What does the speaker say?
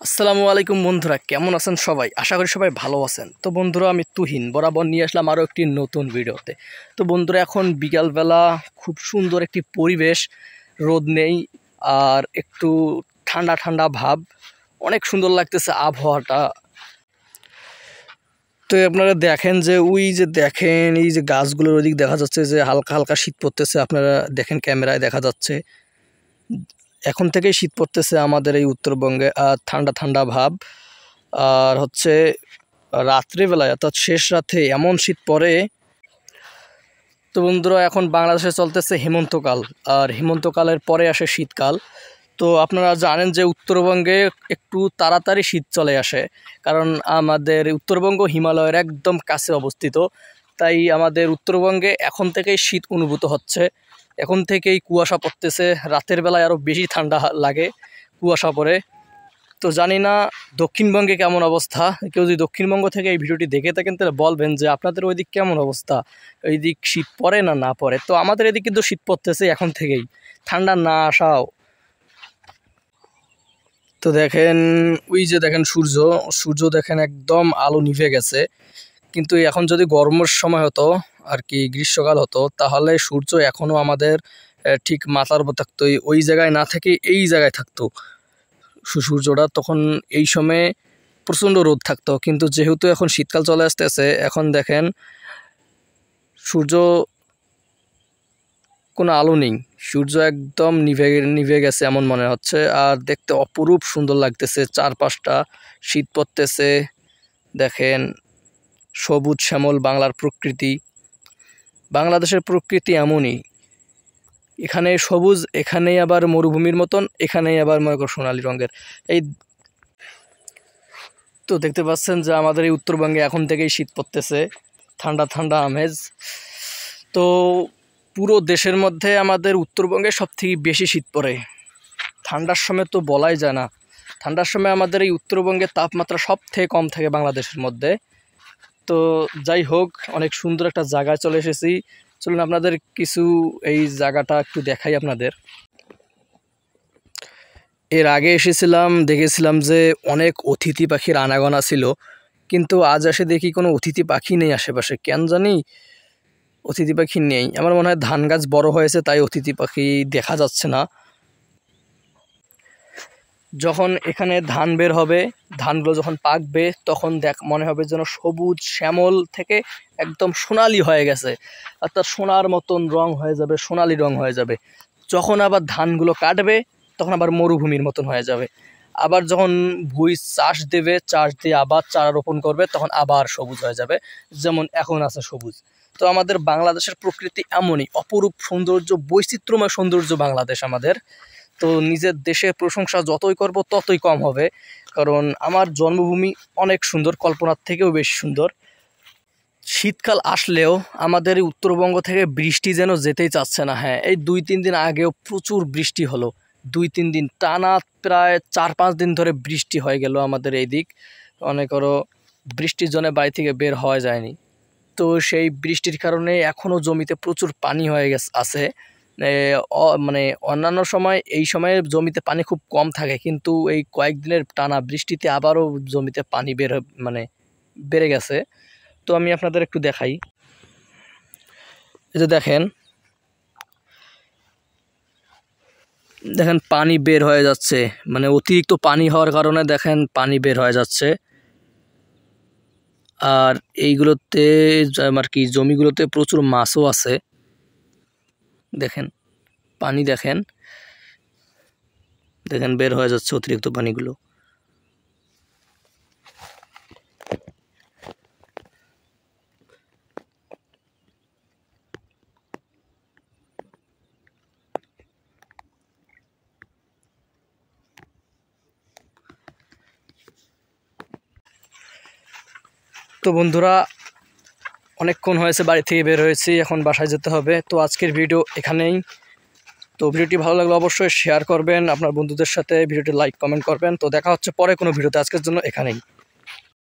আসসালামু আলাইকুম বন্ধুরা, কেমন আছেন সবাই? আশা করি সবাই ভালো আছেন। তো বন্ধুরা, আমি তুহিন বরাবর নিয়ে আসলাম আরও একটি নতুন ভিডিওতে। তো বন্ধুরা, এখন বিকালবেলা খুব সুন্দর একটি পরিবেশ, রোদ নেই আর একটু ঠান্ডা ঠান্ডা ভাব, অনেক সুন্দর লাগতেছে আবহাওয়াটা। তো আপনারা দেখেন যে দেখেন এই যে গাছগুলোর ওদিক দেখা যাচ্ছে যে হালকা হালকা শীত পড়তেছে। আপনারা দেখেন, ক্যামেরায় দেখা যাচ্ছে এখন থেকেই শীত পড়তেছে আমাদের এই উত্তরবঙ্গে, আর ঠান্ডা ঠান্ডা ভাব। আর হচ্ছে রাত্রিবেলায় অর্থাৎ শেষ রাতে এমন শীত পড়ে। তো বন্ধুরা, এখন বাংলাদেশে চলতেছে হেমন্তকাল, আর হেমন্তকালের পরে আসে শীতকাল। তো আপনারা জানেন যে উত্তরবঙ্গে একটু তাড়াতাড়ি শীত চলে আসে, কারণ আমাদের উত্তরবঙ্গ হিমালয়ের একদম কাছে অবস্থিত। তাই আমাদের উত্তরবঙ্গে এখন থেকেই শীত অনুভূত হচ্ছে, এখন থেকেই কুয়াশা পড়তেছে। রাতের বেলায় আরও বেশি ঠান্ডা লাগে, কুয়াশা পড়ে। তো জানি না দক্ষিণবঙ্গে কেমন অবস্থা। কেউ যদি দক্ষিণবঙ্গ থেকে এই ভিডিওটি দেখে থাকেন তাহলে বলবেন যে আপনাদের ওই দিক কেমন অবস্থা, ওই দিক শীত পড়ে না না পড়ে। তো আমাদের এদিক কিন্তু শীত পড়তেছে এখন থেকেই, ঠান্ডা না আসাও। তো দেখেন, দেখেন সূর্য দেখেন একদম আলো নিভে গেছে। কিন্তু এখন যদি গরমের সময় হতো আর কি, গ্রীষ্মকাল হতো, তাহলে সূর্য এখনও আমাদের ঠিক মাথার উপর থাকতো, ওই জায়গায় না থেকে এই জায়গায় থাকতো সূর্যটা। তখন এই সময়ে প্রচণ্ড রোদ থাকতো। কিন্তু যেহেতু এখন শীতকাল চলে আসতেছে, এখন দেখেন সূর্য কোনো আলো নেই, সূর্য একদম নিভে নিভে গেছে এমন মনে হচ্ছে। আর দেখতে অপরূপ সুন্দর লাগতেছে, চারপাশটা শীত পড়তেছে। দেখেন, সবুজ শ্যামল বাংলার প্রকৃতি। বাংলাদেশের প্রকৃতি এমনই, এখানে সবুজ, এখানেই আবার মরুভূমির মতন, এখানেই আবার মনে করো সোনালি রঙের। এই তো দেখতে পাচ্ছেন যে আমাদের এই উত্তরবঙ্গে এখন থেকেই শীত পড়তেছে, ঠান্ডা ঠান্ডা আমেজ। তো পুরো দেশের মধ্যে আমাদের উত্তরবঙ্গে সবথেকে বেশি শীত পড়ে। ঠান্ডার সময় তো বলাই যায় না, ঠান্ডার সময় আমাদের এই উত্তরবঙ্গের তাপমাত্রা সব থেকে কম থাকে বাংলাদেশের মধ্যে। তো যাই হোক, অনেক সুন্দর একটা জায়গায় চলে এসেছি। চলুন আপনাদের কিছু এই জায়গাটা একটু দেখাই আপনাদের। এর আগে এসেছিলাম, দেখেছিলাম যে অনেক অতিথি পাখির আনাগোনা ছিল, কিন্তু আজ এসে দেখি কোনো অতিথি পাখি নেই আশেপাশে। কেন জানি অতিথি পাখি নেই, আমার মনে হয় ধান গাছ বড় হয়েছে তাই অতিথি পাখি দেখা যাচ্ছে না। যখন এখানে ধান বের হবে, ধানগুলো যখন পাকবে, তখন মনে হবে যেন সবুজ শ্যামল থেকে একদম সোনালি হয়ে গেছে, অর্থাৎ সোনার মতন রং হয়ে যাবে, সোনালি রং হয়ে যাবে। যখন আবার ধানগুলো কাটবে, তখন আবার মরুভূমির মতন হয়ে যাবে। আবার যখন ভুঁই চাষ দেবে, চাষ দিয়ে আবার চারা রোপণ করবে, তখন আবার সবুজ হয়ে যাবে, যেমন এখন আছে সবুজ। তো আমাদের বাংলাদেশের প্রকৃতি এমনই অপরূপ সৌন্দর্য, বৈচিত্র্যময় সৌন্দর্য বাংলাদেশ আমাদের। তো নিজের দেশের প্রশংসা যতই করব ততই কম হবে, কারণ আমার জন্মভূমি অনেক সুন্দর, কল্পনার থেকেও বেশি সুন্দর। শীতকাল আসলেও আমাদের এই উত্তরবঙ্গ থেকে বৃষ্টি যেন যেতেই চাচ্ছে না। হ্যাঁ, এই 2-3 দিন আগেও প্রচুর বৃষ্টি হলো, 2-3 দিন টানা, প্রায় 4-5 দিন ধরে বৃষ্টি হয়ে গেল আমাদের এই দিক। অনেক আরও বৃষ্টির জন্য বাড়ি থেকে বের হওয়া যায়নি। তো সেই বৃষ্টির কারণে এখনও জমিতে প্রচুর পানি হয়ে আছে। মানে অন্যান্য সময় এই সময়ে জমিতে পানি খুব কম থাকে, কিন্তু এই কয়েকদিনের টানা বৃষ্টিতে আবারও জমিতে পানি বেড়ে গেছে। তো আমি আপনাদের একটু দেখাই। এই যে দেখেন, দেখেন পানি বের হয়ে যাচ্ছে, মানে অতিরিক্ত পানি হওয়ার কারণে দেখেন পানি বের হয়ে যাচ্ছে। আর এইগুলোতে আর কি জমিগুলোতে প্রচুর মাছও আছে। দেখেন পানি, দেখেন দেখেন বের হয়ে যাচ্ছে অতিরিক্ত পানিগুলো। তো বন্ধুরা, অনেকক্ষণ হয়েছে বাড়ি থেকে বের হয়েছি, এখন বাসায় যেতে হবে। তো আজকের ভিডিও এখানেই। তো ভিডিওটি ভালো লাগলে অবশ্যই শেয়ার করবেন আপনার বন্ধুদের সাথে, ভিডিওটি লাইক কমেন্ট করবেন। তো দেখা হচ্ছে পরে কোনো ভিডিওতে, আজকের জন্য এখানেই।